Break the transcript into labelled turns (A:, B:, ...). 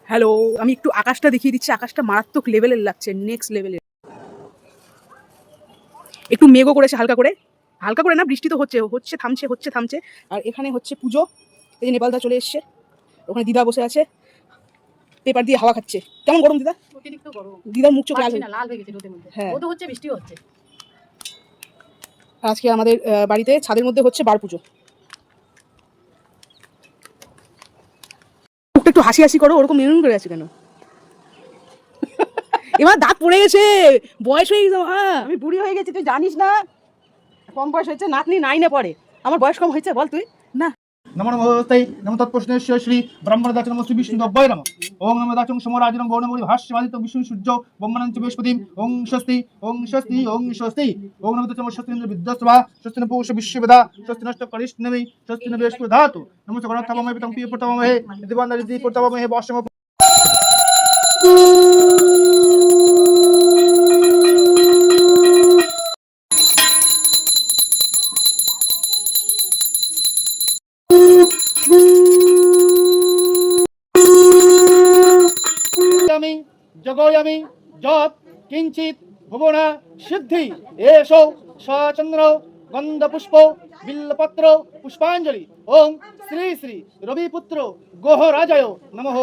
A: Hello, আমি একটু আকাশটা দেখিয়ে দিচ্ছি। আকাশটা মারাত্মক লেভেলের লাগছে, নেক্সট লেভেলের। একটু মেঘও করেছে হালকা করে, হালকা করে না, বৃষ্টি তো হচ্ছে হচ্ছে থামছে, হচ্ছে থামছে। আর এখানে হচ্ছে পুজো। এই যে নেপালদা চলে এসছে, ওখানে দিদা বসে আছে, পেপার দিয়ে হাওয়া খাচ্ছে। কেমন গরম দিদা?
B: অতিরিক্ত গরম,
A: দিদার মুখ চোখ লাল
B: লাল হয়ে গেছে রোদের মধ্যে।
A: হ্যাঁ,
B: রোদও হচ্ছে, বৃষ্টিও হচ্ছে।
A: আজকে আমাদের বাড়িতে ছাদের মধ্যে হচ্ছে বার পুজো। মুখটা একটু হাসি হাসি করো, ওরকম মেরুন করে আছে কেন? এবার দাঁত পড়ে গেছে, বয়স হয়ে গেছে। হ্যাঁ,
B: আমি বুড়ি হয়ে গেছি, তুই জানিস না? কম বয়স হয়েছে, নাতনি 9-এ পড়ে। আমার বয়স কম হয়েছে বল তুই?
A: না।
C: नमो नमस्ते नमो तत्पुरुषेश्वर श्री ब्रह्मदाच नमो श्री विष्णुदेवाय नमः ओम नमो दाचं समराजनं गौणमूरि भाष्यवादितं विष्णु सूर्यो ब्रह्मणं च बृहस्पतिं ओम स्वस्ति ओम स्वस्ति ओम स्वस्ति ओम नमो तच्च स्वस्तिन्द्र विद्यास्वा स्वस्ति न पूष विश्ववेदा स्वस्ति नष्ट करिष्णमि स्वस्ति न बृहस्पति धातु नमो सकलथावमहे पितं पियपतमहे दिवानरिति पतमहे वासम जगोयामि जत किंचित भुवना सिद्धि एषो सचंद्र गंधपुष्प बिल्लपत्र पुष्पांजलि ओम श्री श्री रविपुत्र गोहराजाय नमः।